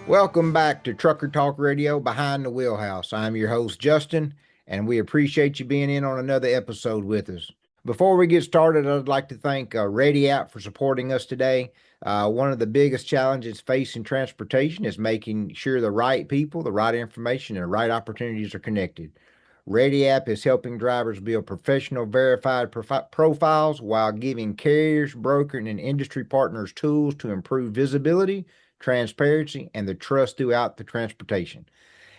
Welcome back to Trucker Talk Radio Behind the Wheelhouse. I'm your host, Justin, and we appreciate you being in on another episode with us. Before we get started, I'd like to thank Ready App for supporting us today. One of the biggest challenges facing transportation is making sure the right people, the right information, and the right opportunities are connected. Ready App is helping drivers build professional, verified profiles while giving carriers, brokers, and industry partners tools to improve visibility, transparency, and the trust throughout the transportation.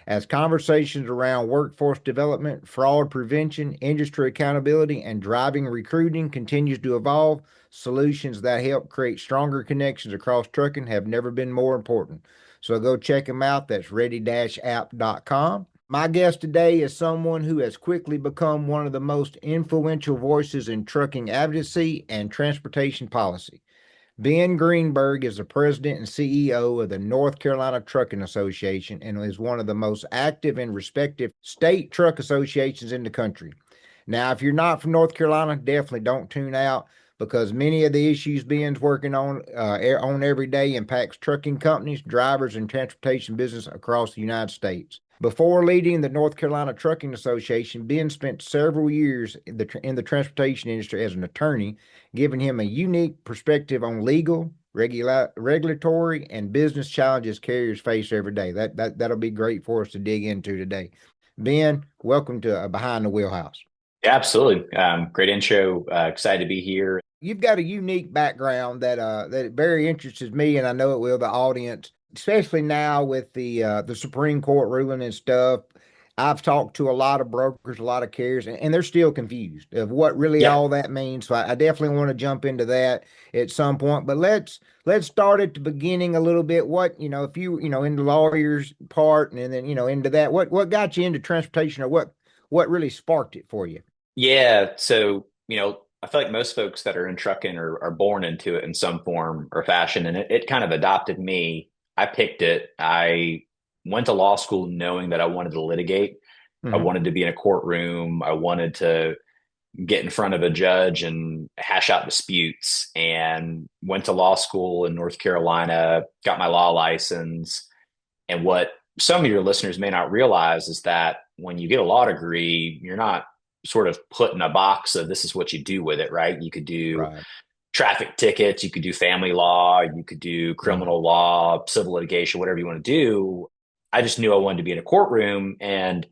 As conversations around workforce development, fraud prevention, industry accountability, and driving recruiting continues to evolve, solutions that help create stronger connections across trucking have never been more important. So go check them out. That's ready-app.com. My guest today is someone who has quickly become one of the most influential voices in trucking advocacy and transportation policy. Ben Greenberg is the president and CEO of the North Carolina Trucking Association and is one of the most active and respected state truck associations in the country. Now, if you're not from North Carolina, definitely don't tune out because many of the issues Ben's working on every day impacts trucking companies, drivers, and transportation business across the United States. Before leading the North Carolina Trucking Association, Ben spent several years in the transportation industry as an attorney, giving him a unique perspective on legal, regulatory, and business challenges carriers face every day. That'll be great for us to dig into today. Ben, welcome to Behind the Wheelhouse. Yeah, absolutely. Great intro. Excited to be here. You've got a unique background that very interests me, and I know it will the audience, especially now with the Supreme Court ruling and stuff. I've talked to a lot of brokers, a lot of carriers, and they're still confused of what really Yeah, all that means. So I definitely want to jump into that at some point. But let's start at the beginning a little bit. What, if you in the lawyer's part and then into that, what got you into transportation, or what really sparked it for you? yeah. So, I feel like most folks that are in trucking are born into it in some form or fashion, and it kind of adopted me. I picked it. I went to law school knowing that I wanted to litigate. I Hmm. wanted to be in a courtroom. I wanted to get in front of a judge and hash out disputes, and went to law school in North Carolina, got my law license. And what some of your listeners may not realize is that when you get a law degree, you're not sort of put in a box of this is what you do with it, right? You could do Right. traffic tickets, you could do family law, you could do Hmm. criminal law, civil litigation, whatever you want to do. I just knew I wanted to be in a courtroom. And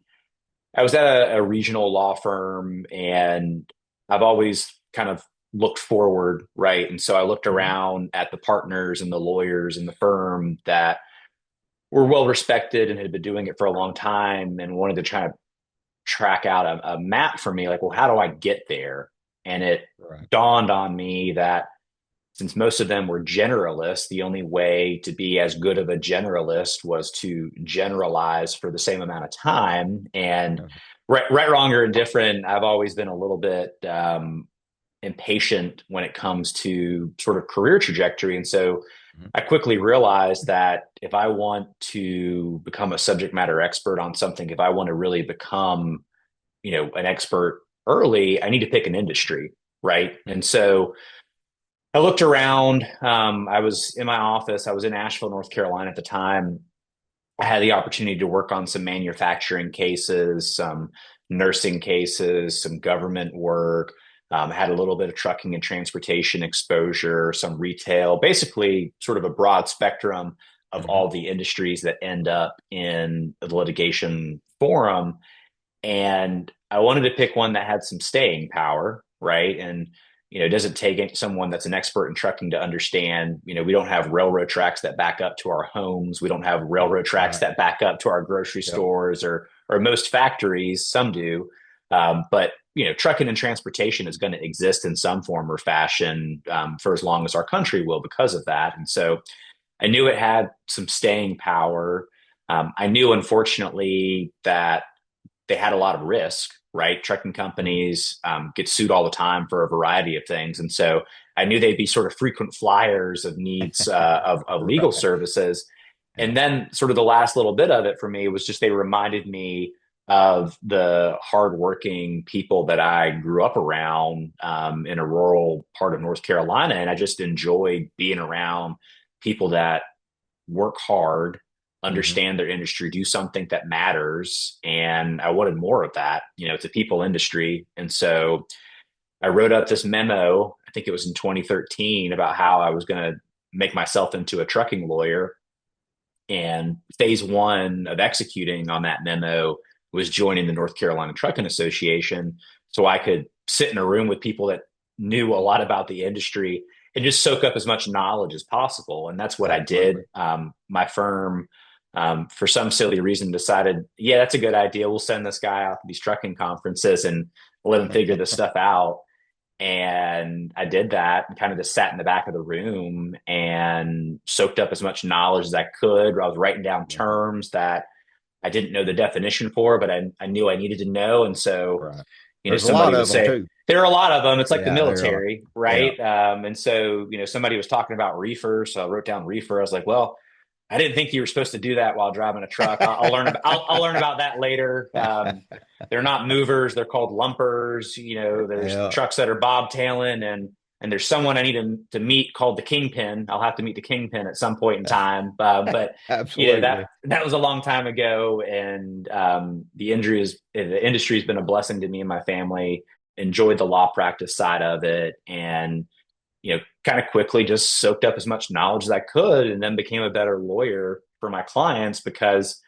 I was at a regional law firm, and I've always kind of looked forward, right? And so I looked Hmm. around at the partners and the lawyers in the firm that were well respected and had been doing it for a long time, and wanted to try to track out a map for me, like, well, how do I get there? And it Right. dawned on me that since most of them were generalists, the only way to be as good of a generalist was to generalize for the same amount of time. And Uh, right, wrong, or indifferent, I've always been a little bit impatient when it comes to sort of career trajectory. And so mhm. I quickly realized that if I want to become a subject matter expert on something, if I want to really become, an expert early, I need to pick an industry, right? And so I looked around. I was in my office. I was in Asheville, North Carolina at the time. I had the opportunity to work on some manufacturing cases, some nursing cases, some government work. Had a little bit of trucking and transportation exposure, some retail, basically sort of a broad spectrum of all Mhm. the industries that end up in the litigation forum. And I wanted to pick one that had some staying power, right? And it doesn't take someone that's an expert in trucking to understand. We don't have railroad tracks that back up to our homes. We don't have railroad tracks Right. that back up to our grocery Yep. stores, or most factories. Some do, but trucking and transportation is going to exist in some form or fashion for as long as our country will because of that. And so I knew it had some staying power. I knew, unfortunately, that they had a lot of risk, right? Trucking Mhm. companies get sued all the time for a variety of things. And so I knew they'd be sort of frequent flyers of needs of legal Right. services. Yeah. And then sort of the last little bit of it for me was just they reminded me of the hardworking people that I grew up around in a rural part of North Carolina. And I just enjoyed being around people that work hard, Hmm. understand their industry, do something that matters. And I wanted more of that. It's a people industry. And so I wrote up this memo, I think it was in 2013, about how I was going to make myself into a trucking lawyer. And phase one of executing on that memo was joining the North Carolina Trucking Association so I could sit in a room with people that knew a lot about the industry and just soak up as much knowledge as possible. And that's what I did. Absolutely. My firm, for some silly reason, decided, yeah, that's a good idea. We'll send this guy out to these trucking conferences and let him figure this stuff out. And I did that and kind of just sat in the back of the room and soaked up as much knowledge as I could. I was writing down Right. terms that I didn't know the definition for, but I knew I needed to know. And so, Right. There's a lot somebody would of them say, too. there are a lot of them. It's like the Yeah, there are. military, Yeah. right? And so, somebody was talking about reefer. So I wrote down reefer. I was like, well, I didn't think you were supposed to do that while driving a truck. I'll learn about I'll learn about that later. They're not movers; they're called lumpers. There's Yeah. trucks that are bobtailing, and there's someone I need to meet called the kingpin. I'll have to meet the kingpin at some point in time. But that Absolutely. that was a long time ago, and the industry has been a blessing to me and my family. Enjoyed the law practice side of it, and kind of quickly just soaked up as much knowledge as I could and then became a better lawyer for my clients because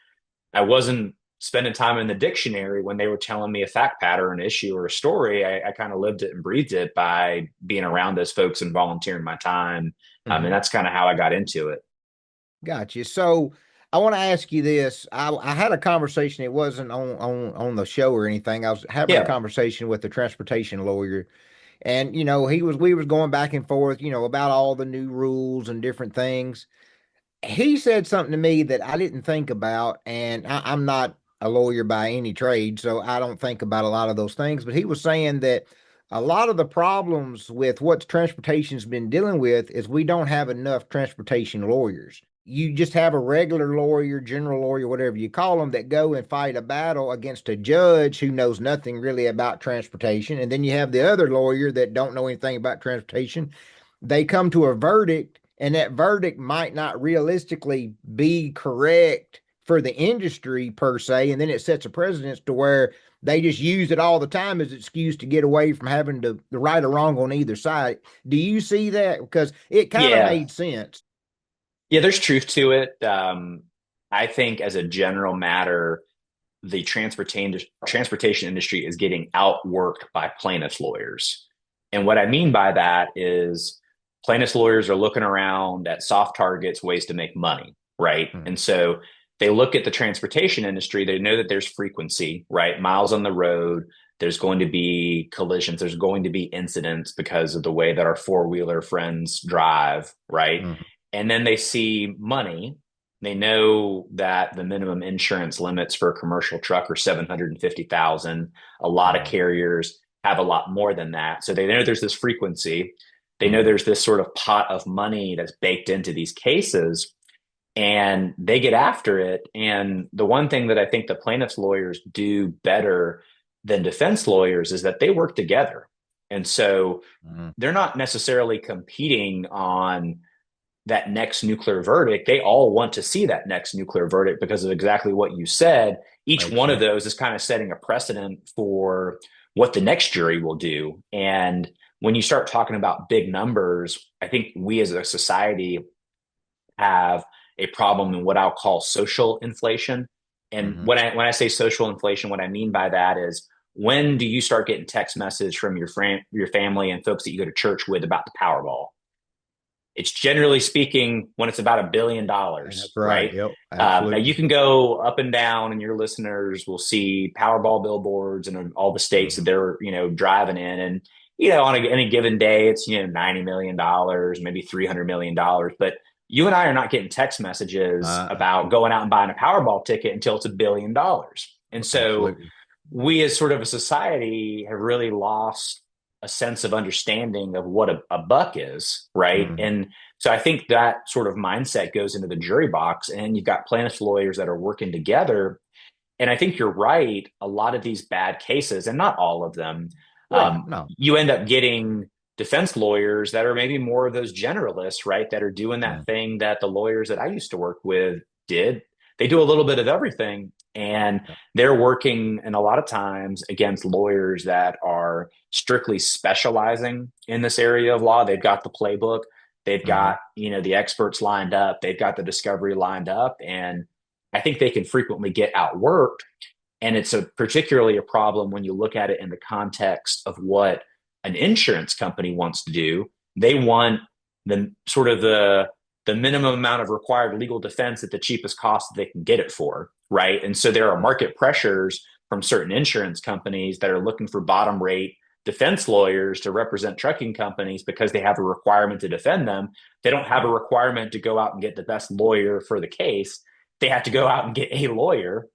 I wasn't spending time in the dictionary when they were telling me a fact pattern, an issue, or a story. I kind of lived it and breathed it by being around those folks and volunteering my time. And Hmm. that's kind of how I got into it. Gotcha. So I want to ask you this. I had a conversation. It wasn't on the show or anything. I was having a Yeah. conversation with a transportation lawyer, and we was going back and forth, about all the new rules and different things. He said something to me that I didn't think about, and I'm not a lawyer by any trade, so I don't think about a lot of those things. But he was saying that a lot of the problems with what transportation's been dealing with is we don't have enough transportation lawyers. You just have a regular lawyer, general lawyer, whatever you call them, that go and fight a battle against a judge who knows nothing really about transportation. And then you have the other lawyer that don't know anything about transportation. They come to a verdict, and that verdict might not realistically be correct for the industry per se, and then it sets a precedence to where they just use it all the time as an excuse to get away from having to the right or wrong on either side. Do you see that? Because it kind of Yeah. made sense. Yeah, there's truth to it. I think as a general matter, the transportation industry is getting outworked by plaintiffs lawyers. And what I mean by that is plaintiffs lawyers are looking around at soft targets, ways to make money, right? Hmm. And so they look at the transportation industry, they know that there's frequency, right? Miles on the road, there's going to be collisions, there's going to be incidents because of the way that our four-wheeler friends drive, right? Hmm. And then they see money. They know that the minimum insurance limits for a commercial truck are 750,000. A lot of Right. carriers have a lot more than that. So they know there's this frequency. They know Hmm. there's this sort of pot of money that's baked into these cases, and they get after it. And the one thing that I think the plaintiffs lawyers do better than defense lawyers is that they work together. And so Hmm. they're not necessarily competing on that next nuclear verdict. They all want to see that next nuclear verdict because of exactly what you said. Each Makes one of sense. those is kind of setting a precedent for what the next jury will do. And when you start talking about big numbers, I think we as a society have a problem in what I'll call social inflation. And Hmm. when I say social inflation, what I mean by that is when do you start getting text message from your family and folks that you go to church with about the Powerball? It's generally speaking when it's about $1 billion, That's right. right? Yep. Now you Absolutely. can go up and down, and your listeners will see Powerball billboards in all the states that Hmm. they're driving in, and on any given day, it's $90 million, maybe $300 million. But you and I are not getting text messages Uh, about going out and buying a Powerball ticket until it's $1 billion. And so absolutely. we, as sort of a society, have really lost a sense of understanding of what a buck is, right? Hmm. And so I think that sort of mindset goes into the jury box, and you've got plaintiffs lawyers that are working together. And I think you're right. A lot of these bad cases, and not all of them, Right. No. you end up getting defense lawyers that are maybe more of those generalists, right? That are doing that Hmm. thing that the lawyers that I used to work with did. they do a little bit of everything. And they're working, and a lot of times, against lawyers that are strictly specializing in this area of law. They've got the playbook, they've Mm-hmm. got, the experts lined up, they've got the discovery lined up. And I think they can frequently get outworked. And it's particularly a problem when you look at it in the context of what an insurance company wants to do. They want the minimum amount of required legal defense at the cheapest cost that they can get it for, right? And so there are market pressures from certain insurance companies that are looking for bottom rate defense lawyers to represent trucking companies because they have a requirement to defend them. They don't have a requirement to go out and get the best lawyer for the case. They have to go out and get a lawyer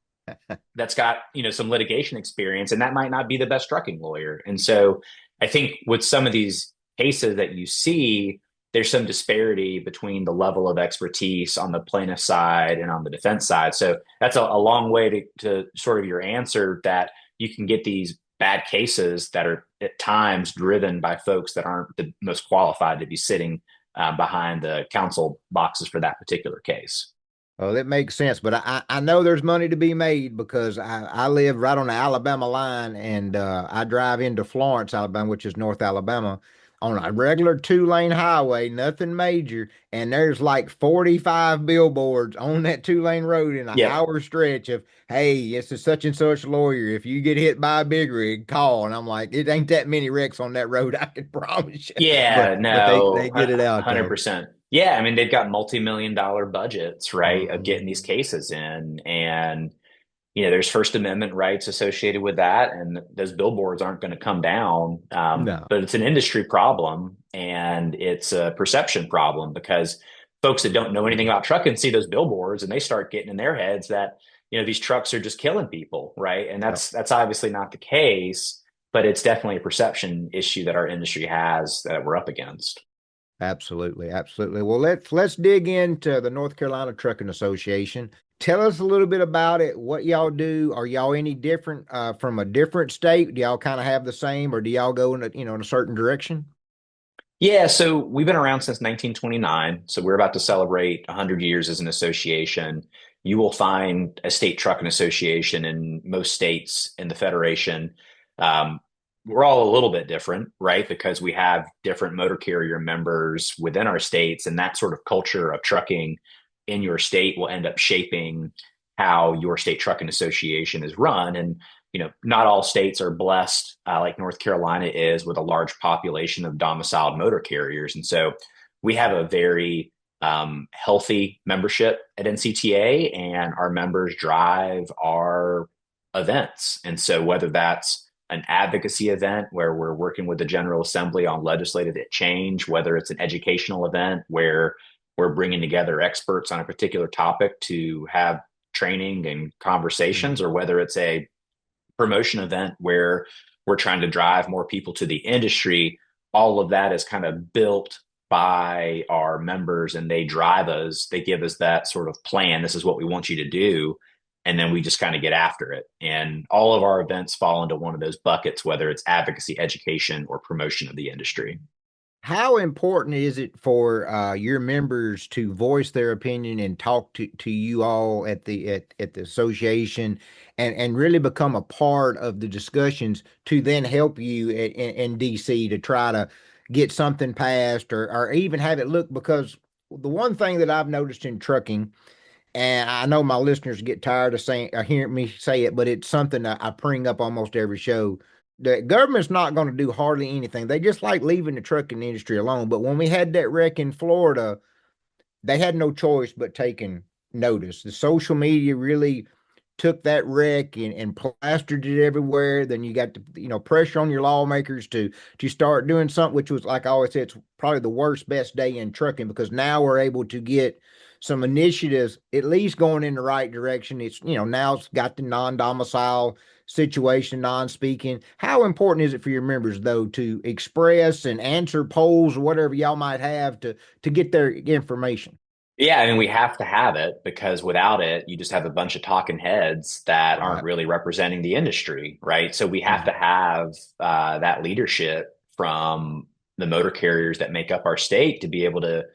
that's got, some litigation experience, and that might not be the best trucking lawyer. And so I think with some of these cases that you see, there's some disparity between the level of expertise on the plaintiff side and on the defense side. So that's a long way to sort of your answer, that you can get these bad cases that are at times driven by folks that aren't the most qualified to be sitting behind the counsel boxes for that particular case. Oh, that makes sense. But I know there's money to be made because I live right on the Alabama line, and I drive into Florence, Alabama, which is North Alabama, on a regular two-lane highway, nothing major. And there's like 45 billboards on that two-lane road in an Yep. hour stretch of, hey, it's a such and such lawyer. If you get hit by a big rig, call. And I'm like, it ain't that many wrecks on that road, I can promise you. Yeah, But they no, get it out there. 100%. Yeah, I mean, they've got multi-million-dollar budgets, right, of Mhm. getting these cases in. And, there's First Amendment rights associated with that. And those billboards aren't going to come down. No. But it's an industry problem, and it's a perception problem, because folks that don't know anything about trucking see those billboards and they start getting in their heads that, these trucks are just killing people, right? And Yep. that's obviously not the case, but it's definitely a perception issue that our industry has that we're up against. Absolutely, absolutely. Well, let's dig into the North Carolina Trucking Association. Tell us a little bit about it. What y'all do? Are y'all any different from a different state? Do y'all kind of have the same, or do y'all go in in a certain direction? Yeah, so we've been around since 1929. So we're about to celebrate 100 years as an association. You will find a state trucking association in most states in the Federation. Um, we're all a little bit different, right? Because we have different motor carrier members within our states, and that sort of culture of trucking in your state will end up shaping how your state trucking association is run. And not all states are blessed like North Carolina is with a large population of domiciled motor carriers. And so we have a very healthy membership at NCTA, and our members drive our events. And so whether that's an advocacy event where we're working with the General Assembly on legislative change, whether it's an educational event where we're bringing together experts on a particular topic to have training and conversations, Mhm. or whether it's a promotion event where we're trying to drive more people to the industry, all of that is kind of built by our members, and they drive us. They give us that sort of plan. This is what we want you to do. And then we just kind of get after it. And all of our events fall into one of those buckets, whether it's advocacy, education, or promotion of the industry. How important is it for your members to voice their opinion and talk to you all at the association, and really become a part of the discussions to then help you in DC to try to get something passed, or even have it look? Because the one thing that I've noticed in trucking, and I know my listeners get tired of saying or hearing me say it, but it's something that I bring up almost every show. The government's not going to do hardly anything. They just like leaving the trucking industry alone. But when we had that wreck in Florida, they had no choice but taking notice. The social media really took that wreck and plastered it everywhere. Then you got the pressure on your lawmakers to start doing something, which was, like I always say, it's probably the worst best day in trucking, because now we're able to get some initiatives at least going in the right direction. It's now it's got the non-domicile situation, non-speaking. How important is it for your members though to express and answer polls or whatever y'all might have to get their information? Yeah, I mean, we have to have it, because without it, you just have a bunch of talking heads that aren't Right. really representing the industry, right? So we have to Mhm. have that leadership from the motor carriers that make up our state to be able to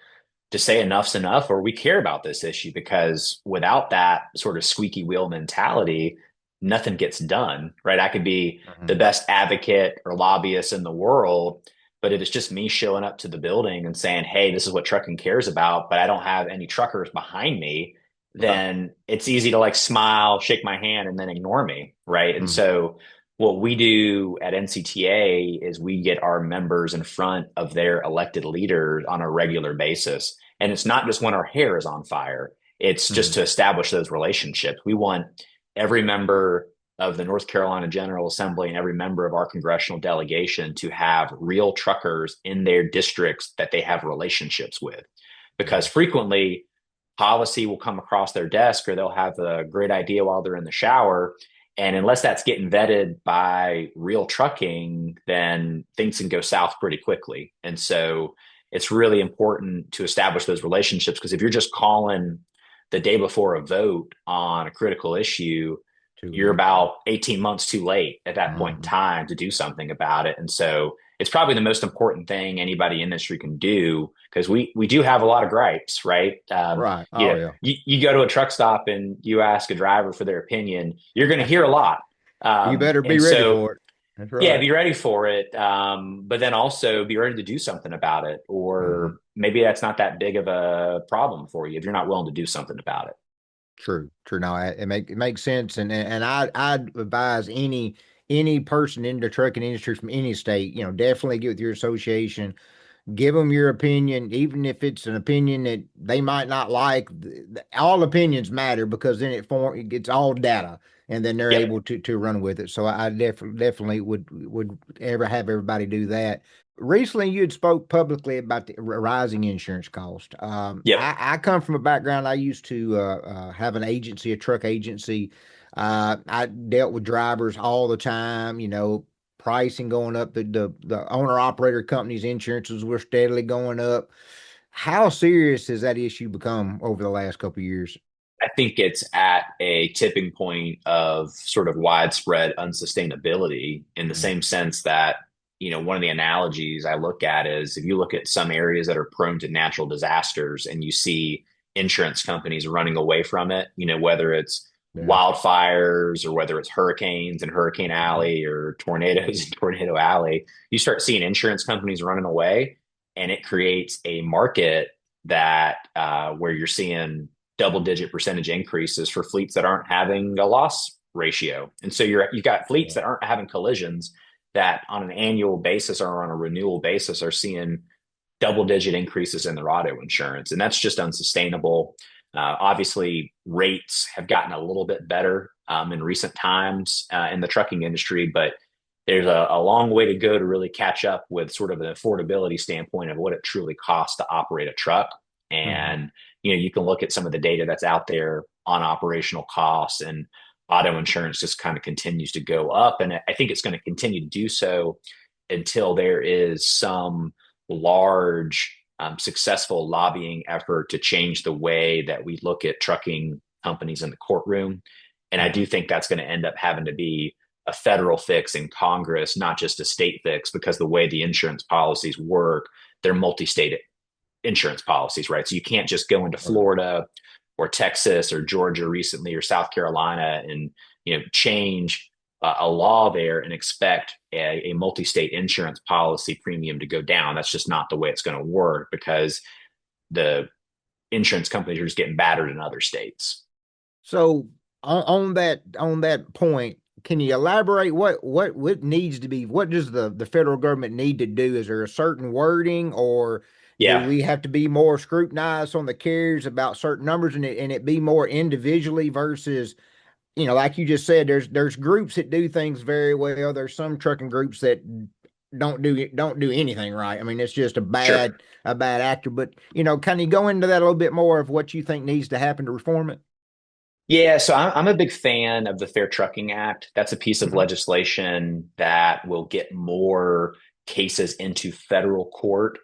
to say enough's enough or we care about this issue, because without that sort of squeaky wheel mentality, nothing gets done, right? I could be the Mhm. best advocate or lobbyist in the world, but if it's just me showing up to the building and saying, hey, this is what trucking cares about, but I don't have any truckers behind me, Right. then it's easy to like smile, shake my hand, and then ignore me, right? And Mhm. so what we do at NCTA is we get our members in front of their elected leaders on a regular basis. And it's not just when our hair is on fire, it's just Mhm. to establish those relationships. We want every member of the North Carolina General Assembly and every member of our congressional delegation to have real truckers in their districts that they have relationships with. Because Yeah. frequently, policy will come across their desk or they'll have a great idea while they're in the shower. And unless that's getting vetted by real trucking, then things can go south pretty quickly. And so it's really important to establish those relationships, because if you're just calling the day before a vote on a critical issue, Too you're late. about 18 months too late at that point in Mhm. time to do something about it. And so it's probably the most important thing anybody in the industry can do, because we do have a lot of gripes, right? Right. You Oh know, yeah. you go to a truck stop and you ask a driver for their opinion, you're going to hear a lot. You better be And ready so, for it. That's yeah, right. be ready for it. But then also be ready to do something about it. Mhm. Or maybe that's not that big of a problem for you if you're not willing to do something about it. True, true. No, it makes sense, and I'd advise any person in the trucking industry from any state, definitely get with your association, give them your opinion, even if it's an opinion that they might not like. All opinions matter because then it gets all data, and then they're Yep. able to run with it. So I definitely would ever have everybody do that. Recently, you had spoke publicly about the rising insurance cost. Yep. I come from a background. I used to have an agency, a truck agency. I dealt with drivers all the time. Pricing going up. The owner operator company's insurances were steadily going up. How serious has that issue become over the last couple of years? I think it's at a tipping point of sort of widespread unsustainability, in the Mm, same sense that, one of the analogies I look at is if you look at some areas that are prone to natural disasters and you see insurance companies running away from it, whether it's yeah. wildfires or whether it's hurricanes in Hurricane Mhm. Alley or tornadoes in Tornado Alley, you start seeing insurance companies running away, and it creates a market that where you're seeing double-digit percentage increases for fleets that aren't having a loss ratio. And so you've got fleets Yeah. that aren't having collisions that on an annual basis or on a renewal basis are seeing double-digit increases in their auto insurance. And that's just unsustainable. Obviously, rates have gotten a little bit better in recent times in the trucking industry, but there's a long way to go to really catch up with sort of an affordability standpoint of what it truly costs to operate a truck. Mhm. And you can look at some of the data that's out there on operational costs, and auto insurance just kind of continues to go up. And I think it's going to continue to do so until there is some large, successful lobbying effort to change the way that we look at trucking companies in the courtroom. And I do Mhm. think that's going to end up having to be a federal fix in Congress, not just a state fix, because the way the insurance policies work, they're multi-state insurance policies, right? So you can't just go into Right. Florida or Texas or Georgia recently or South Carolina and change a law there and expect a multi-state insurance policy premium to go down. That's just not the way it's going to work, because the insurance companies are just getting battered in other states. So on that point, can you elaborate what needs to be, what does the federal government need to do? Is there a certain wording, or do Yeah, we have to be more scrutinized on the carriers about certain numbers, and it be more individually versus, like you just said, there's groups that do things very well. There's some trucking groups that don't do anything right. I mean, it's just a sure. bad actor. But can you go into that a little bit more of what you think needs to happen to reform it? Yeah, so I'm a big fan of the Fair Trucking Act. That's a piece of Mhm. legislation that will get more cases into federal court.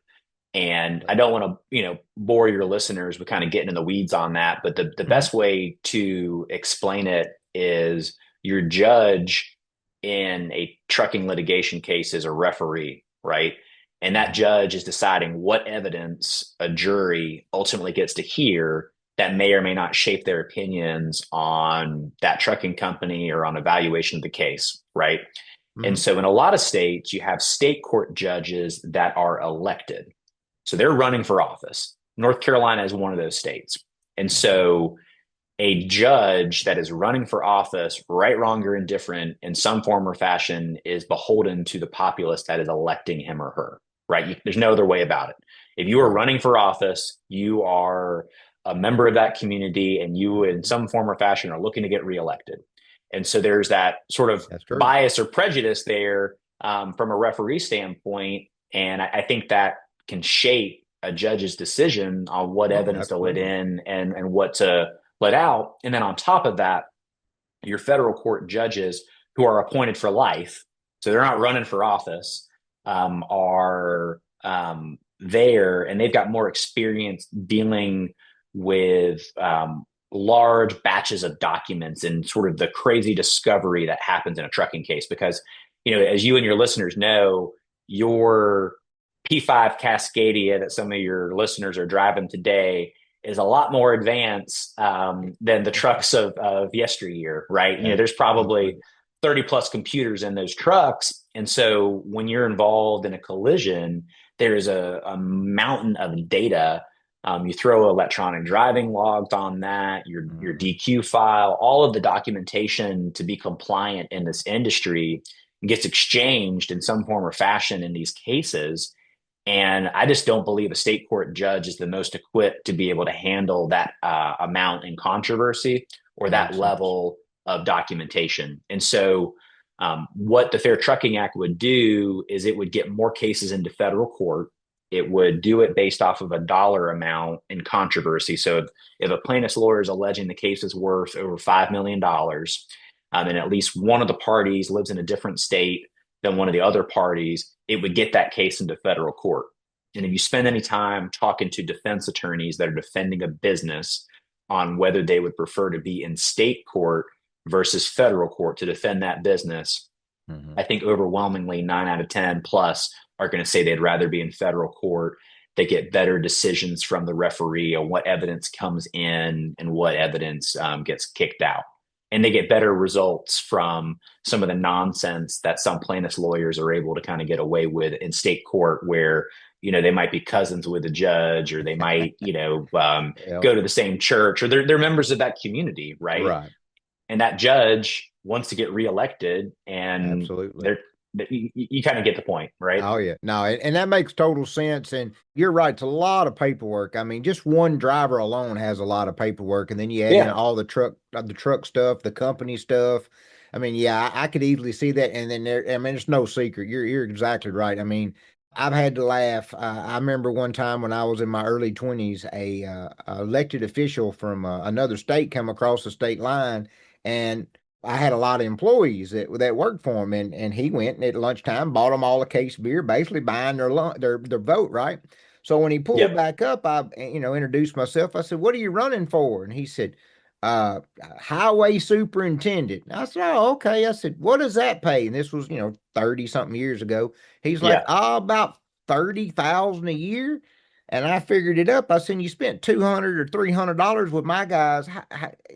And I don't want to, bore your listeners with kind of getting in the weeds on that. But the Mhm. best way to explain it is your judge in a trucking litigation case is a referee, right? And that judge is deciding what evidence a jury ultimately gets to hear that may or may not shape their opinions on that trucking company or on evaluation of the case, right? And Mhm. so in a lot of states, you have state court judges that are elected. So they're running for office. North Carolina is one of those states. And Okay. so a judge that is running for office, right, wrong, or indifferent in some form or fashion, is beholden to the populace that is electing him or her, right? There's no other way about it. If you are Right. running for office, you are a member of that community and you, in Mhm. some form or fashion, are looking to get reelected. And so there's that sort of That's true. bias or prejudice there from a referee standpoint. And I think that can shape a judge's decision on what Oh, evidence to let absolutely. in and what to let out. And then on top of that, your federal court judges who are appointed for life, so they're not running for office, are there and they've got more experience dealing with large batches of documents and sort of the crazy discovery that happens in a trucking case. Because, as you and your listeners know, your P5 Cascadia that some of your listeners are driving today is a lot more advanced than the trucks of yesteryear, right? There's probably Absolutely. 30 plus computers in those trucks. And so when you're involved in a collision, there's a mountain of data. You throw electronic driving logs on that, your Mhm. DQ file, all of the documentation to be compliant in this industry gets exchanged in some form or fashion in these cases. And I just don't believe a state court judge is the most equipped to be able to handle that amount in controversy or that Makes sense. level of documentation. And so, what the Fair Trucking Act would do is it would get more cases into federal court. It would do it based off of a dollar amount in controversy. So, if a plaintiff's lawyer is alleging the case is worth over $5 million, and at least one of the parties lives in a different state than one of the other parties, it would get that case into federal court. And if you spend any time talking to defense attorneys that are defending a business on whether they would prefer to be in state court versus federal court to defend that business, Mhm. I think overwhelmingly 9 out of 10 plus are going to say they'd rather be in federal court. They get better decisions from the referee on what evidence comes in and what evidence gets kicked out. And they get better results from some of the nonsense that some plaintiffs' lawyers are able to kind of get away with in state court, where they might be cousins with a judge, or they might Yep. go to the same church, or they're members of that community, right? Right. And that judge wants to get reelected, and Absolutely. you kind of get the point, right? Oh yeah, no, and that makes total sense. And you're right; it's a lot of paperwork. I mean, just one driver alone has a lot of paperwork, and then you add in Yeah, all the truck stuff, the company stuff. I mean, yeah, I could easily see that. And then there, I mean, it's no secret. You're exactly right. I mean, I've had to laugh. I remember one time when I was in my early 20s, a elected official from another state come across the state line, and I had a lot of employees that worked for him, and he went and at lunchtime bought them all a case of beer, basically buying their vote, right? So when he pulled yep, back up, I introduced myself. I said, "What are you running for?" And he said, "Highway superintendent." And I said, "Oh, okay." I said, "What does that pay?" And this was 30 something years ago. He's like, yeah, "Oh, about 30,000 a year." And I figured it up. I said, "You spent $200 or $300 with my guys,"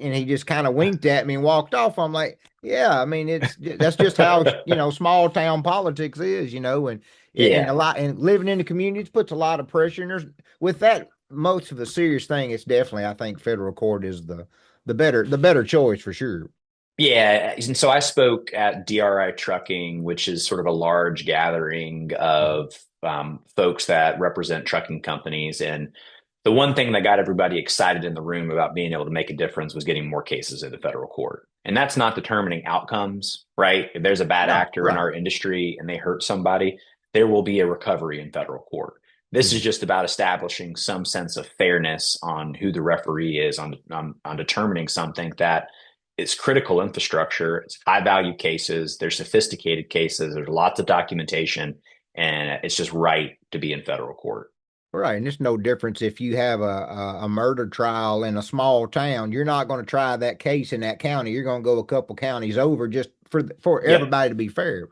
and he just kind of winked at me and walked off. I'm like, "Yeah, I mean, that's just how small town politics is, and yeah. a lot and living in the communities puts a lot of pressure. And there's with that most of the serious thing. It's definitely I think federal court is the better choice for sure." Yeah, and so I spoke at DRI Trucking, which is sort of a large gathering Mhm. of folks that represent trucking companies. And the one thing that got everybody excited in the room about being able to make a difference was getting more cases in the federal court. And that's not determining outcomes, right? If there's a bad No, actor in right. our industry and they hurt somebody, there will be a recovery in federal court. This is Mhm. just about establishing some sense of fairness on who the referee is on determining something that it's critical infrastructure. It's high value cases. There's sophisticated cases. There's lots of documentation, and it's just right to be in federal court. Right, and it's no difference if you have a murder trial in a small town. You're not going to try that case in that county. You're going to go a couple counties over just for Yep, everybody to be fair.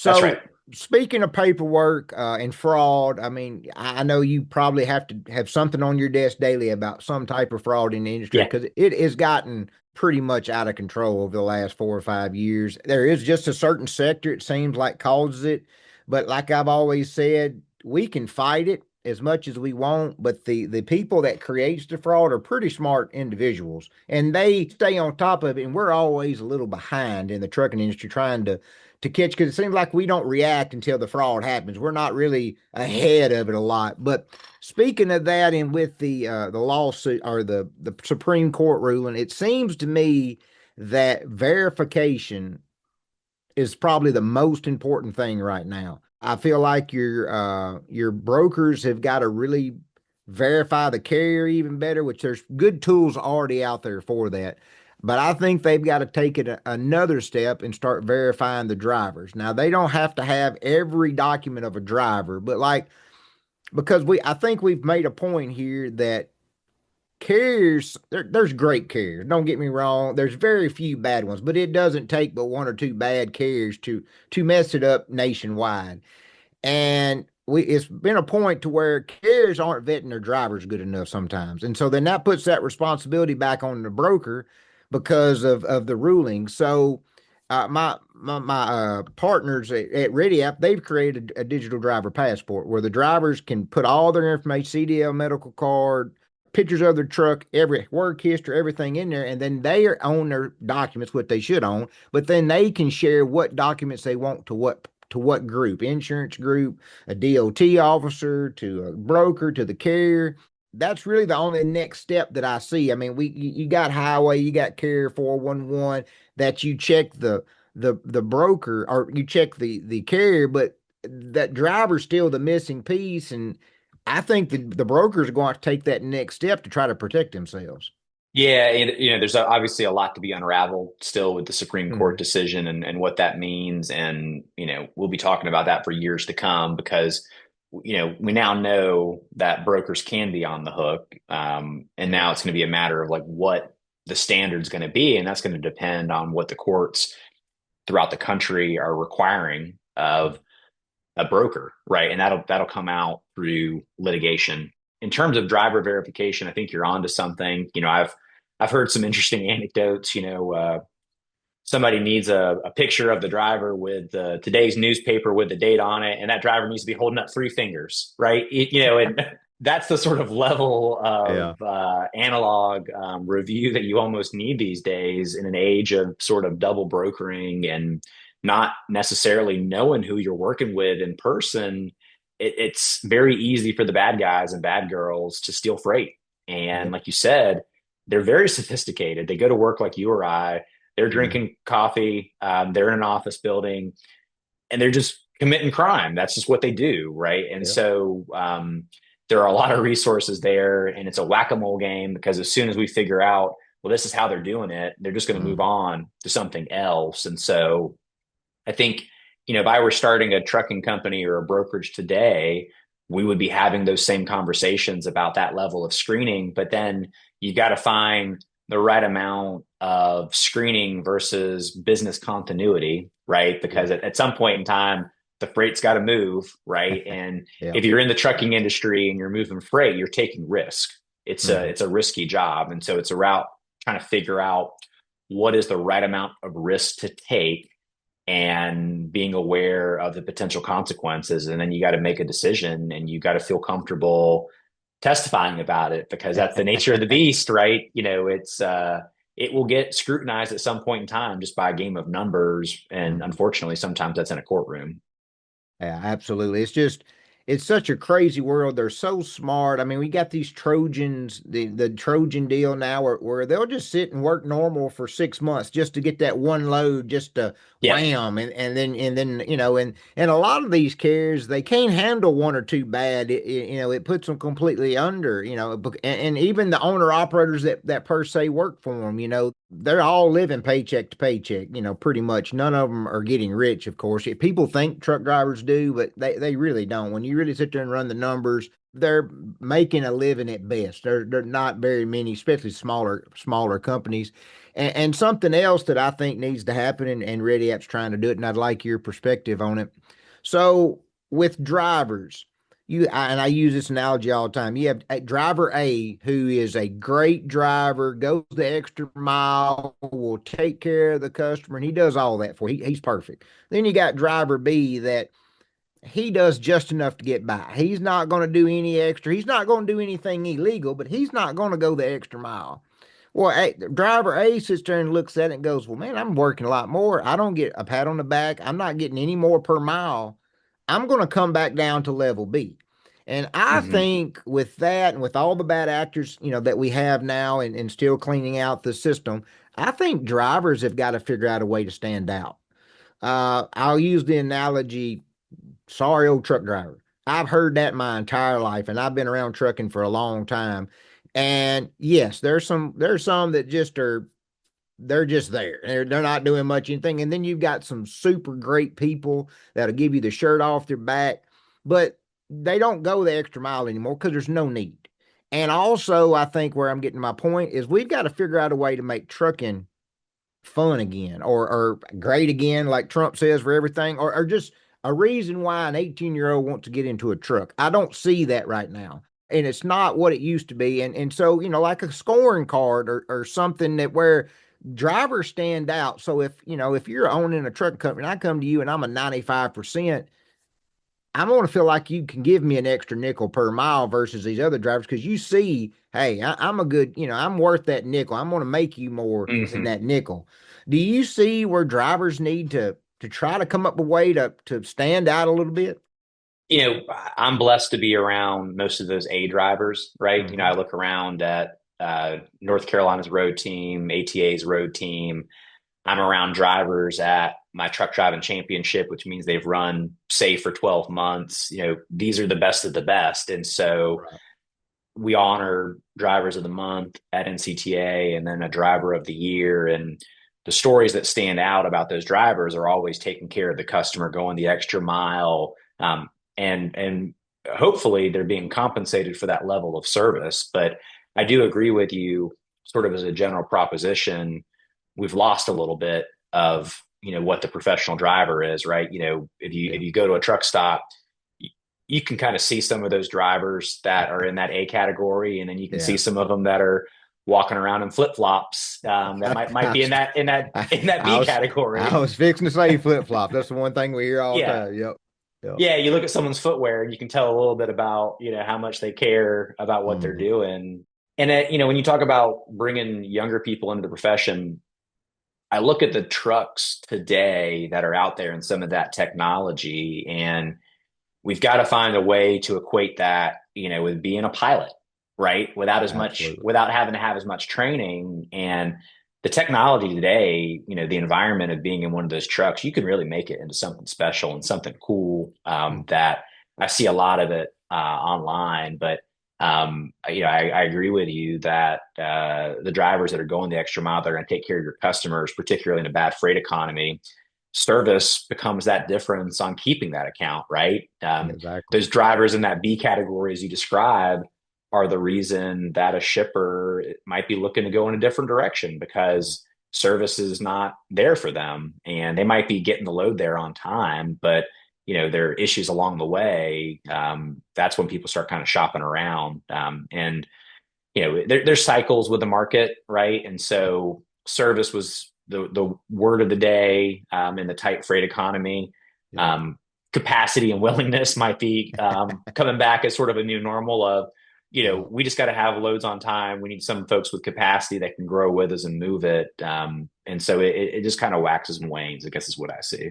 that's So right. speaking of paperwork and fraud, I mean, I know you probably have to have something on your desk daily about some type of fraud in the industry Yeah. because it has gotten pretty much out of control over the last 4 or 5 years. There is just a certain sector, it seems like, causes it. But like I've always said, we can fight it as much as we want, but the people that creates the fraud are pretty smart individuals and they stay on top of it. And we're always a little behind in the trucking industry trying to catch because it seems like we don't react until the fraud happens. We're not really ahead of it a lot. But speaking of that, and with the lawsuit or the Supreme Court ruling, it seems to me that verification is probably the most important thing right now. I feel like your brokers have got to really verify the carrier even better, which there's good tools already out there for that. But I think they've got to take it another step and start verifying the drivers. Now they don't have to have every document of a driver, but like because I think we've made a point here that carriers there's great carriers, don't get me wrong, there's very few bad ones, but it doesn't take but one or two bad carriers to mess it up nationwide. And it's been a point to where carriers aren't vetting their drivers good enough sometimes, and so then that puts that responsibility back on the broker because of the ruling. So my partners at Ready App, they've created a digital driver passport where the drivers can put all their information, CDL, medical card, pictures of their truck, every work history, everything in there, and then they are on their documents, what they should own, but then they can share what documents they want to what group, insurance group, a DOT officer, to a broker, to the carrier. That's really the only next step that I see. I mean, you got highway, you got carrier 411 that you check the broker or you check the carrier, but that driver's still the missing piece. And I think the brokers are going to take that next step to try to protect themselves. Yeah, there's obviously a lot to be unraveled still with the Supreme Court Mhm. decision and what that means, and we'll be talking about that for years to come because we now know that brokers can be on the hook, and now it's going to be a matter of like what the standard's going to be, and that's going to depend on what the courts throughout the country are requiring of a broker, right? And that'll come out through litigation. In terms of driver verification, I think you're onto something. I've heard some interesting anecdotes. Somebody needs a picture of the driver with today's newspaper with the date on it, and that driver needs to be holding up three fingers, right? And that's the sort of level Yeah. of analog review that you almost need these days in an age of sort of double brokering and not necessarily knowing who you're working with in person. It's very easy for the bad guys and bad girls to steal freight. And Yep. like you said, they're very sophisticated. They go to work like you or I. They're Mhm. drinking coffee. They're in an office building, and they're just committing crime. That's just what they do, right? And Yep. so there are a lot of resources there, and it's a whack-a-mole game because as soon as we figure out, well, this is how they're doing it, they're just going to move Mhm. on to something else. And so I think, if I were starting a trucking company or a brokerage today, we would be having those same conversations about that level of screening. But then you got to find the right amount of screening versus business continuity, right? Because Yep. at some point in time, the freight's got to move, right? And if Yep. you're in the trucking industry and you're moving freight, you're taking risk. It's a Mhm. it's a risky job, and so it's a route trying to figure out what is the right amount of risk to take and being aware of the potential consequences. And then you got to make a decision and you got to feel comfortable testifying about it because that's the nature of the beast, right? It will get scrutinized at some point in time just by a game of numbers. And Mhm. unfortunately, sometimes that's in a courtroom. Yeah, absolutely. It's such a crazy world. They're so smart. I mean, we got these Trojans, the Trojan deal now where they'll just sit and work normal for 6 months just to get that one load, just to Yeah. wham. And then, and a lot of these carriers, they can't handle one or two bad. It puts them completely under, and even the owner operators that per se work for them, they're all living paycheck to paycheck, pretty much. None of them are getting rich, of course. People think truck drivers do, but they really don't. When you really sit there and run the numbers, they're making a living at best. They're not very many, especially smaller companies. And something else that I think needs to happen, and Ready App's trying to do it, and I'd like your perspective on it. So with drivers, and I use this analogy all the time. You have a driver A who is a great driver, goes the extra mile, will take care of the customer, and he does all that for you. He's perfect. Then you got driver B that he does just enough to get by. He's not going to do any extra. He's not going to do anything illegal, but he's not going to go the extra mile. Well, driver A sits there and looks at it and goes, well, man, I'm working a lot more. I don't get a pat on the back. I'm not getting any more per mile. I'm going to come back down to level B. And I Mm-hmm. think with that and with all the bad actors, that we have now and still cleaning out the system, I think drivers have got to figure out a way to stand out. I'll use the analogy, sorry old truck driver. I've heard that my entire life, and I've been around trucking for a long time. And yes, there's some that just are they're just there. They're not doing much anything. And then you've got some super great people that'll give you the shirt off their back, but they don't go the extra mile anymore because there's no need. And also, I think where I'm getting my point is we've got to figure out a way to make trucking fun again or great again, like Trump says for everything, or just a reason why an 18-year-old wants to get into a truck. I don't see that right now. And it's not what it used to be. And so, like a scoring card or something that where drivers stand out. So if you're owning a truck company and I come to you and I'm a 95%, I'm going to feel like you can give me an extra nickel per mile versus these other drivers because you see, hey, I'm a good, I'm worth that nickel. I'm going to make you more than Mm-hmm. that nickel. Do you see where drivers need to try to come up with a way to stand out a little bit? I'm blessed to be around most of those A drivers, right? I Mm-hmm. look around at North Carolina's road team, ATA's road team. I'm around drivers at my truck driving championship, which means they've run safe for 12 months. These are the best of the best. And so Right. we honor drivers of the month at NCTA and then a driver of the year. And the stories that stand out about those drivers are always taking care of the customer, going the extra mile, and hopefully they're being compensated for that level of service. But I do agree with you, sort of as a general proposition, we've lost a little bit of what the professional driver is, right? If Yeah, you go to a truck stop, you can kind of see some of those drivers that are in that A category, and then you can see yeah. some of them that are walking around in flip flops that might I, be in that I, in that I B was I category. was fixing to say flip flop. That's the one thing we hear all the Yeah, time. Yep. Yep. yeah. You look at someone's footwear, and you can tell a little bit about how much they care about what they're Mhm. doing. And when you talk about bringing younger people into the profession, I look at the trucks today that are out there and some of that technology, and we've got to find a way to equate that, with being a pilot, right? Absolutely. Without having to have as much training. And the technology today, the environment of being in one of those trucks, you can really make it into something special and something cool that I see a lot of it online. But I agree with you that the drivers that are going the extra mile, they're going to take care of your customers, particularly in a bad freight economy. Service becomes that difference on keeping that account, right? Exactly. Those drivers in that B category, as you describe, are the reason that a shipper might be looking to go in a different direction because service is not there for them, and they might be getting the load there on time, but there are issues along the way. That's when people start kind of shopping around, and there's cycles with the market, right? And so service was the word of the day in the tight freight economy. Yep. Um, Capacity and willingness might be coming back as sort of a new normal of, Yep. we just got to have loads on time. We need some folks with capacity that can grow with us and move it. And so it just kind of waxes and wanes, I guess is what I see.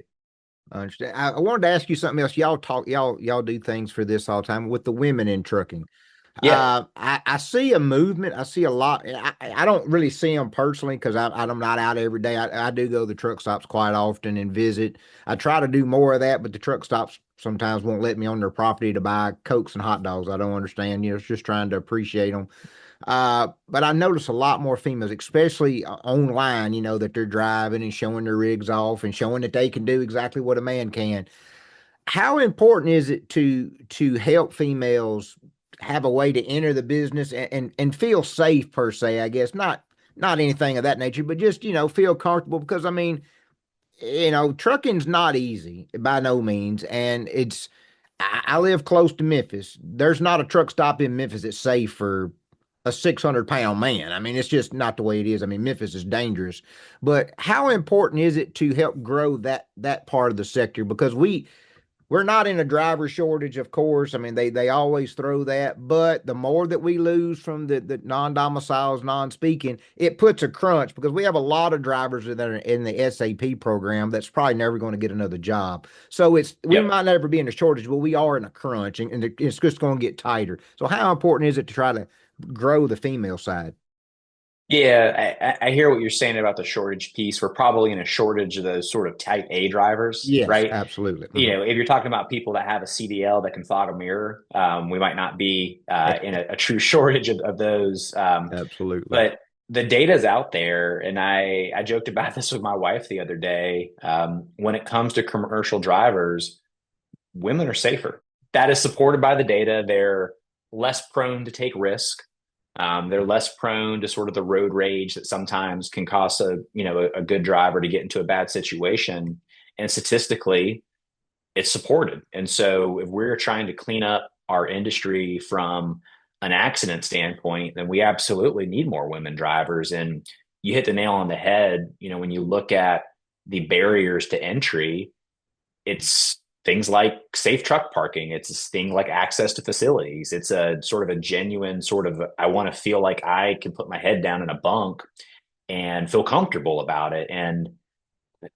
I understand. I wanted to ask you something else. Y'all do things for this all the time with the women in trucking. Yeah. I see a movement. I see a lot. I don't really see them personally because I'm not out every day. I do go to the truck stops quite often and visit. I try to do more of that, but the truck stops sometimes won't let me on their property to buy Cokes and hot dogs. I don't understand. It's just trying to appreciate them. But I notice a lot more females, especially online, that they're driving and showing their rigs off and showing that they can do exactly what a man can. How important is it to help females have a way to enter the business and feel safe per se, I guess, not anything of that nature, but just, feel comfortable because I mean, trucking's not easy by no means. And I live close to Memphis. There's not a truck stop in Memphis that's safe for a 600-pound man. I mean, it's just not the way it is. I mean, Memphis is dangerous. But how important is it to help grow that part of the sector? Because we're not in a driver shortage, of course. I mean, they always throw that, but the more that we lose from the non-domiciles, non-speaking, it puts a crunch because we have a lot of drivers that are in the SAP program that's probably never going to get another job. So we Yep. might never be in a shortage, but we are in a crunch, and it's just going to get tighter. So how important is it to try to grow the female side? Yeah, I hear what you're saying about the shortage piece. We're probably in a shortage of those sort of type A drivers, Yes, right? absolutely. If you're talking about people that have a CDL that can fog a mirror, we might not be in a true shortage of those. Absolutely. But the data's out there, and I joked about this with my wife the other day. When it comes to commercial drivers, women are safer. That is supported by the data. They're less prone to take risk. They're less prone to sort of the road rage that sometimes can cause a good driver to get into a bad situation. And statistically, it's supported. And so if we're trying to clean up our industry from an accident standpoint, then we absolutely need more women drivers. And you hit the nail on the head. When you look at the barriers to entry, it's things like safe truck parking. It's a thing like access to facilities. It's a sort of a genuine sort of, I want to feel like I can put my head down in a bunk and feel comfortable about it. And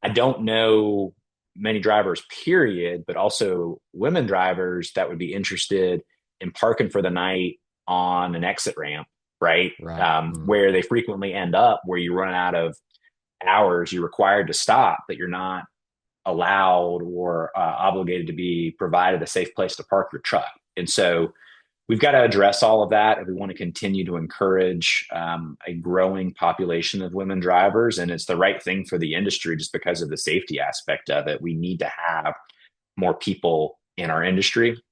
I don't know many drivers, period, but also women drivers that would be interested in parking for the night on an exit ramp, right? Right. Where they frequently end up, where you run out of hours, you're required to stop, but you're not allowed or obligated to be provided a safe place to park your truck. And so we've got to address all of that if we want to continue to encourage a growing population of women drivers. And it's the right thing for the industry just because of the safety aspect of it. We need to have more people in our industry.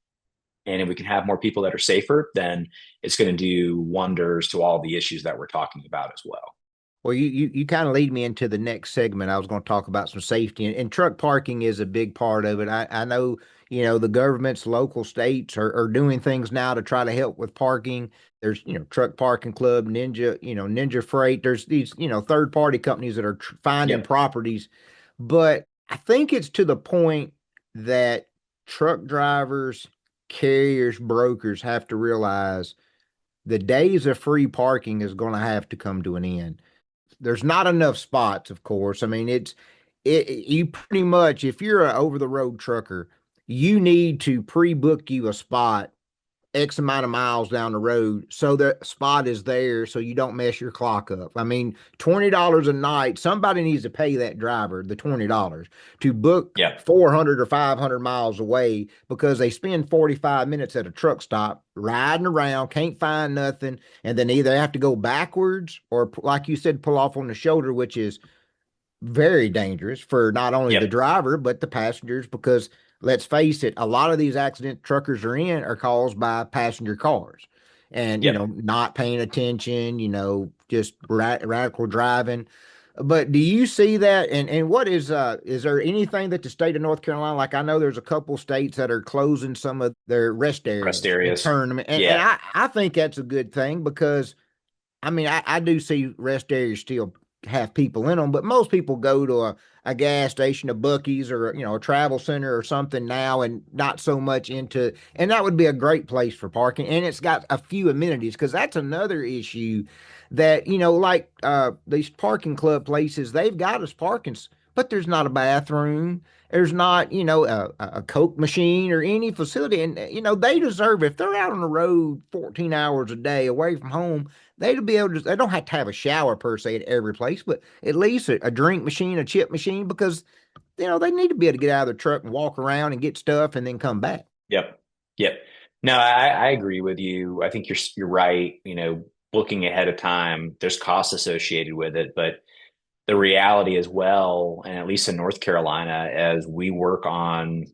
And if we can have more people that are safer, then it's going to do wonders to all the issues that we're talking about as well. Well, you kind of lead me into the next segment. I was going to talk about some safety, and truck parking is a big part of it. I know, the governments, local states are doing things now to try to help with parking. There's, Truck Parking Club, Ninja Freight. There's these, third party companies that are finding Yep. properties. But I think it's to the point that truck drivers, carriers, brokers have to realize the days of free parking is going to have to come to an end. There's not enough spots, of course. I mean, you pretty much, if you're an over the road trucker, you need to pre-book you a spot X amount of miles down the road so the spot is there so you don't mess your clock up. I mean, $20 a night, somebody needs to pay that driver the $20 to book Yep. 400 or 500 miles away because they spend 45 minutes at a truck stop riding around, can't find nothing, and then either have to go backwards or, like you said, pull off on the shoulder, which is very dangerous for not only the Yep. driver but the passengers because let's face it, a lot of these accident truckers are in are caused by passenger cars and Yep. not paying attention, just radical driving. But do you see that, and what is there anything that the state of North Carolina, like I know there's a couple states that are closing some of their rest Rest areas and areas. tournament, and Yeah. I think that's a good thing because I mean, I do see rest areas still have people in them, but most people go to a gas station, a Buc-ee's, or a travel center or something now, and not so much into. And that would be a great place for parking, and it's got a few amenities because that's another issue that like these parking club places, they've got us parking, but there's not a bathroom. There's not, a Coke machine or any facility. And, they deserve, if they're out on the road 14 hours a day away from home, they'd be able to, they don't have to have a shower per se at every place, but at least a drink machine, a chip machine, because, they need to be able to get out of their truck and walk around and get stuff and then come back. Yep. Yep. No, I agree with you. I think you're right. Looking ahead of time, there's costs associated with it, but the reality as well, and at least in North Carolina, as we work on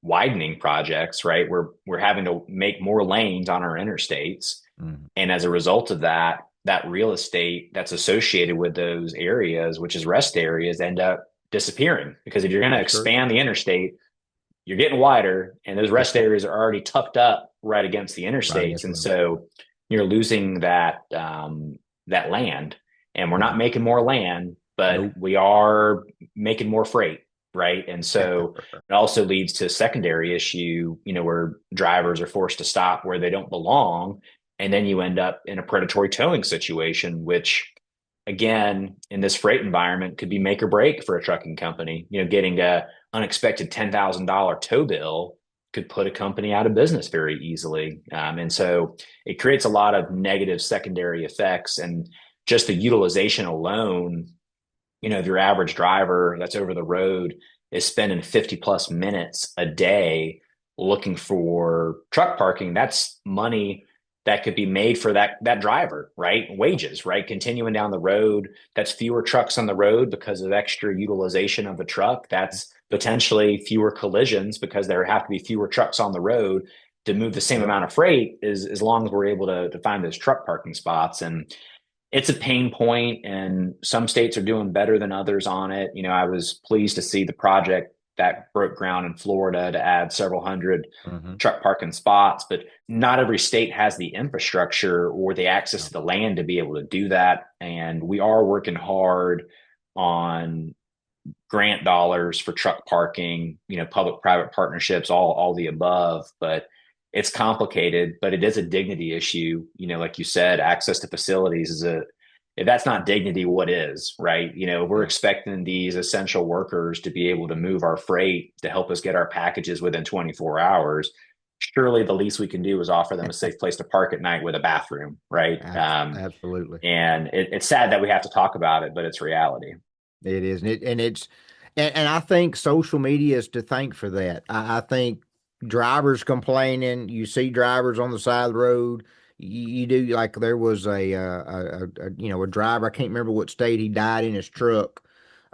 widening projects, right? We're having to make more lanes on our interstates. Mhm. And as a result of that, that real estate that's associated with those areas, which is rest areas, end up disappearing, because if you're going to That's true. expand the interstate, you're getting wider, and those Yep. rest areas are already tucked up right against the Right interstates, against the and road. so you're losing that land. And we're not Right. making more land, but Nope. we are making more freight, right? And so it also leads to a secondary issue, where drivers are forced to stop where they don't belong, and then you end up in a predatory towing situation, which again, in this freight environment, could be make or break for a trucking company. Getting a unexpected $10,000 tow bill could put a company out of business very easily. And so it creates a lot of negative secondary effects. And just the utilization alone, if your average driver that's over the road is spending 50 plus minutes a day looking for truck parking, that's money that could be made for that driver, right? Wages, right? Continuing down the road, that's fewer trucks on the road because of extra utilization of the truck. That's potentially fewer collisions because there have to be fewer trucks on the road to move the same Yep. amount of freight, as long as we're able to find those truck parking spots. And it's a pain point, and some states are doing better than others on it. I was pleased to see the project that broke ground in Florida to add several hundred Mm-hmm. truck parking spots, but not every state has the infrastructure or the access to the land to be able to do that. And we are working hard on grant dollars for truck parking, public private partnerships, all the above. But it's complicated, but it is a dignity issue. Like you said, access to facilities is if that's not dignity, what is, right? We're Yeah. expecting these essential workers to be able to move our freight to help us get our packages within 24 hours. Surely the least we can do is offer them a safe place to park at night with a bathroom, right? Absolutely. And it's sad that we have to talk about it, but it's reality. It is. And I think social media is to thank for that. I think drivers complaining, you see drivers on the side of the road. You do, like there was a driver, I can't remember what state, he died in his truck.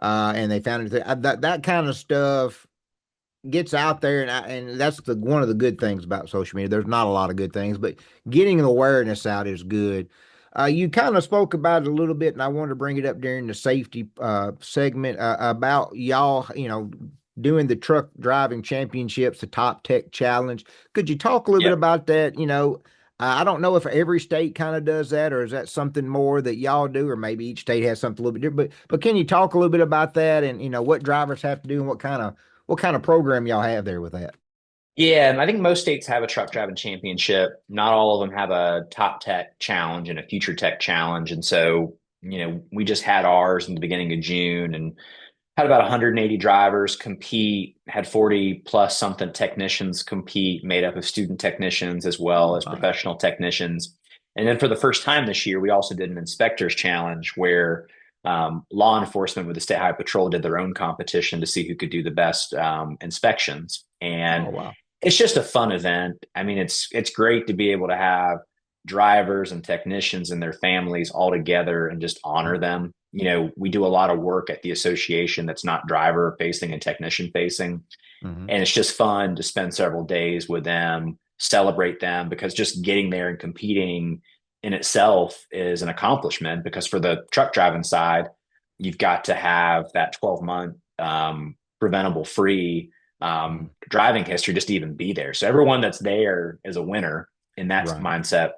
And they found it. That kind of stuff gets out there, and that's one of the good things about social media. There's not a lot of good things, but getting the awareness out is good. You kind of spoke about it a little bit, and I wanted to bring it up during the safety segment about y'all, doing the truck driving championships, the Top Tech Challenge. Could you talk a little bit Yep. about that? I don't know if every state kind of does that, or is that something more that y'all do, or maybe each state has something a little bit different. But can you talk a little bit about that, and what drivers have to do, and what kind of program y'all have there with that? Yeah, and I think most states have a truck driving championship. Not all of them have a top tech challenge and a future tech challenge. And so, we just had ours in the beginning of June and had about 180 drivers compete, had 40 plus something technicians compete, made up of student technicians as well Oh, as nice. professional technicians. And then for the first time this year, we also did an inspectors challenge where law enforcement with the State Highway Patrol did their own competition to see who could do the best inspections. Oh, And wow. it's just a fun event. I mean, it's great to be able to have drivers and technicians and their families all together and just honor them. We do a lot of work at the association that's not driver facing and technician facing. Mm-hmm. And it's just fun to spend several days with them, celebrate them, because just getting there and competing in itself is an accomplishment. Because for the truck driving side, you've got to have that 12-month preventable free Mm-hmm. driving history just to even be there. So everyone that's there is a winner in that Right. mindset.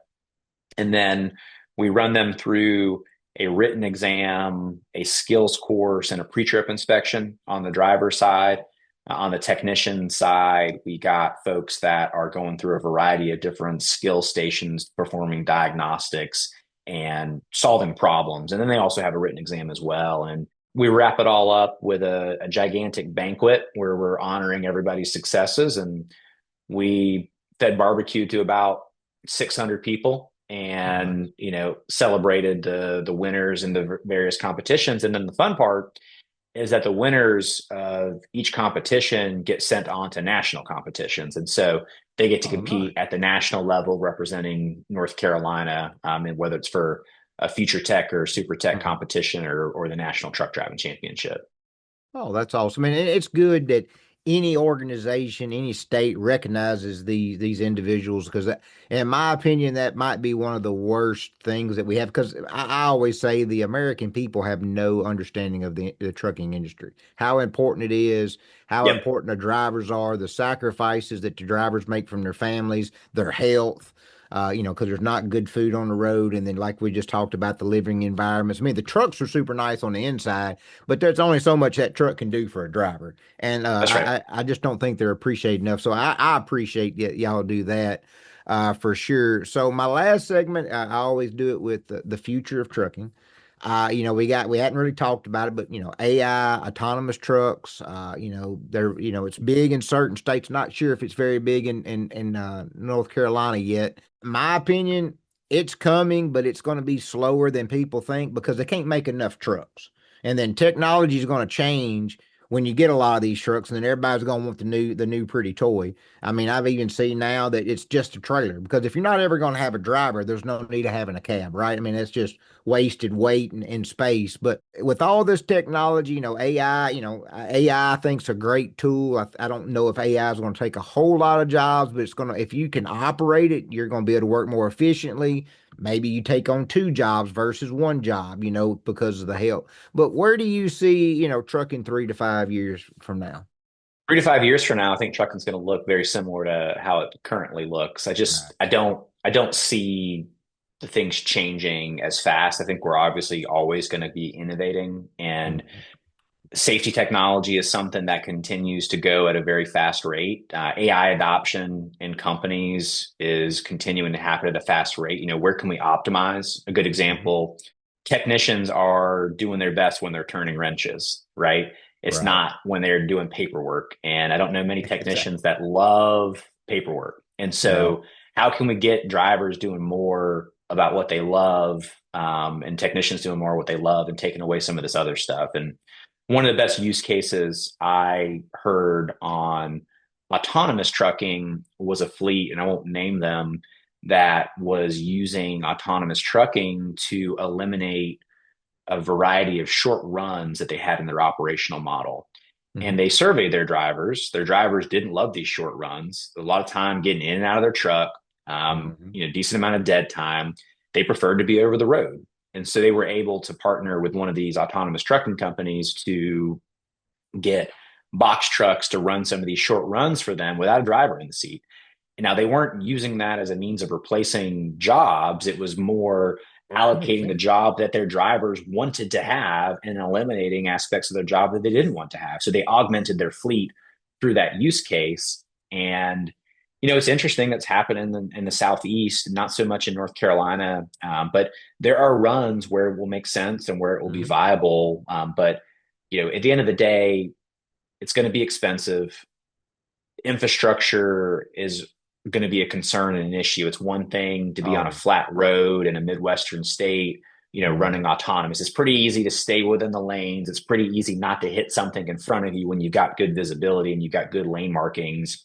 And then we run them through a written exam, a skills course, and a pre-trip inspection on the driver's side. On the technician side, we got folks that are going through a variety of different skill stations, performing diagnostics and solving problems. And then they also have a written exam as well. And we wrap it all up with a gigantic banquet where we're honoring everybody's successes. And we fed barbecue to about 600 people, Oh, nice. and celebrated the winners in the various competitions. And then the fun part is that the winners of each competition get sent on to national competitions, and so they get to Oh, nice. compete at the national level representing North Carolina, and whether it's for a future tech or super tech Mm-hmm. competition or the national truck driving championship. Oh, that's awesome. And it's good that any organization, any state recognizes these individuals, because in my opinion, that might be one of the worst things that we have. Because I always say the American people have no understanding of the trucking industry, how important it is, how Yep. important the drivers are, the sacrifices that the drivers make from their families, their health. Because there's not good food on the road. And then, like we just talked about, the living environments. I mean, the trucks are super nice on the inside, but there's only so much that truck can do for a driver. And That's right. I just don't think they're appreciated enough. So I appreciate y'all do that for sure. So my last segment, I always do it with the future of trucking. We hadn't really talked about it, but AI, autonomous trucks. It's big in certain states. Not sure if it's very big in North Carolina yet. My opinion, it's coming, but it's going to be slower than people think because they can't make enough trucks. And then technology is going to change when you get a lot of these trucks, and then everybody's going to want the new pretty toy. I mean, I've even seen now that it's just a trailer, because if you're not ever going to have a driver, there's no need of having a cab, right? I mean, that's just wasted weight and space. But with all this technology, AI, I think's a great tool. I don't know if AI is going to take a whole lot of jobs, but if you can operate it, you're going to be able to work more efficiently. Maybe you take on two jobs versus one job, because of the help. But where do you see, trucking 3 to 5 years from now? 3 to 5 years from now, I think trucking's going to look very similar to how it currently looks. Right. I don't see the things changing as fast. I think we're obviously always going to be innovating, and Mhm. safety technology is something that continues to go at a very fast rate. AI adoption in companies is continuing to happen at a fast rate. Where can we optimize? A good Mhm. example, technicians are doing their best when they're turning wrenches, right? It's Right. not when they're doing paperwork. And I don't know many Exactly. technicians that love paperwork. And No. so, how can we get drivers doing more about what they love, and technicians doing more what they love, and taking away some of this other stuff? And one of the best use cases I heard on autonomous trucking was a fleet, and I won't name them, that was using autonomous trucking to eliminate a variety of short runs that they had in their operational model. And Mhm. they surveyed their drivers. Their drivers didn't love these short runs. A lot of time getting in and out of their truck, Mhm. decent amount of dead time. They preferred to be over the road. And so they were able to partner with one of these autonomous trucking companies to get box trucks to run some of these short runs for them without a driver in the seat. And now they weren't using that as a means of replacing jobs. It was more Makes allocating the sense. job that their drivers wanted to have and eliminating aspects of their job that they didn't want to have. So they augmented their fleet through that use case. And it's interesting that's happened in the Southeast, not so much in North Carolina, but there are runs where it will make sense and where it will be Mhm. viable. But at the end of the day, it's going to be expensive. Infrastructure is going to be a concern and an issue. It's one thing to be Oh on a yeah. flat road in a Midwestern state, Mhm. running autonomous. It's pretty easy to stay within the lanes. It's pretty easy not to hit something in front of you when you've got good visibility and you've got good lane markings.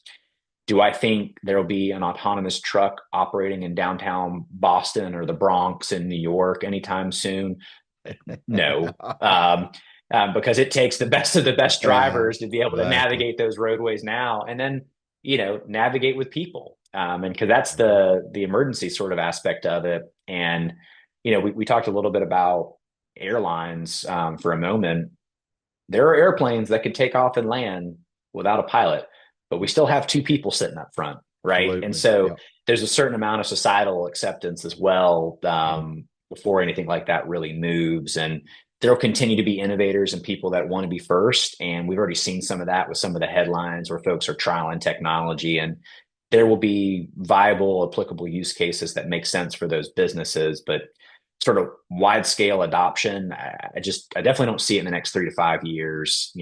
Do I think there'll be an autonomous truck operating in downtown Boston or the Bronx in New York anytime soon? No, because it takes the best of the best Yeah, drivers to be able to exactly. navigate those roadways now, and then navigate with people, and because that's Mhm. the emergency sort of aspect of it. And we talked a little bit about airlines for a moment. There are airplanes that could take off and land without a pilot, but we still have two people sitting up front, right? And Absolutely. so Yep. there's a certain amount of societal acceptance as well, Mhm. before anything like that really moves. And there'll continue to be innovators and people that want to be first. And we've already seen some of that with some of the headlines where folks are trialing technology, and there will be viable, applicable use cases that make sense for those businesses. But sort of wide scale adoption, I definitely don't see it in the next 3 to 5 years.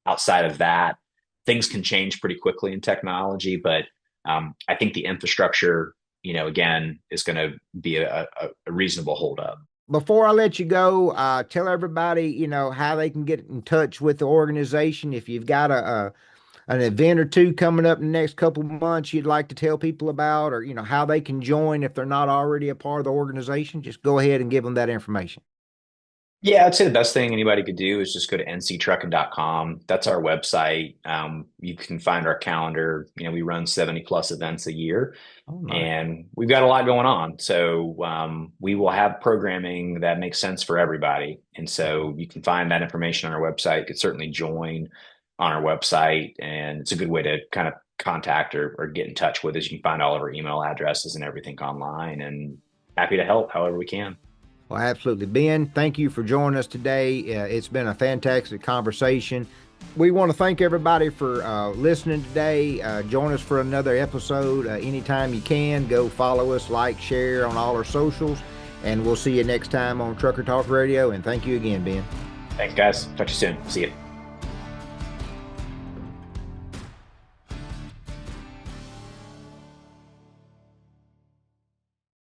Outside of that, things can change pretty quickly in technology, but I think the infrastructure, again, is going to be a reasonable holdup. Before I let you go, tell everybody, how they can get in touch with the organization. If you've got a an event or two coming up in the next couple of months you'd like to tell people about, or how they can join if they're not already a part of the organization, just go ahead and give them that information. Yeah, I'd say the best thing anybody could do is just go to nctrucking.com. That's our website. You can find our calendar. We run 70 plus events a year, Oh, nice. and we've got a lot going on. So we will have programming that makes sense for everybody. And so you can find that information on our website. You could certainly join on our website, and it's a good way to kind of contact or get in touch with us. You can find all of our email addresses and everything online, and happy to help however we can. Well, absolutely. Ben, thank you for joining us today. It's been a fantastic conversation. We want to thank everybody for listening today. Join us for another episode anytime you can. Go follow us, like, share on all our socials, and we'll see you next time on Trucker Talk Radio. And thank you again, Ben. Thanks, guys. Talk to you soon. See you.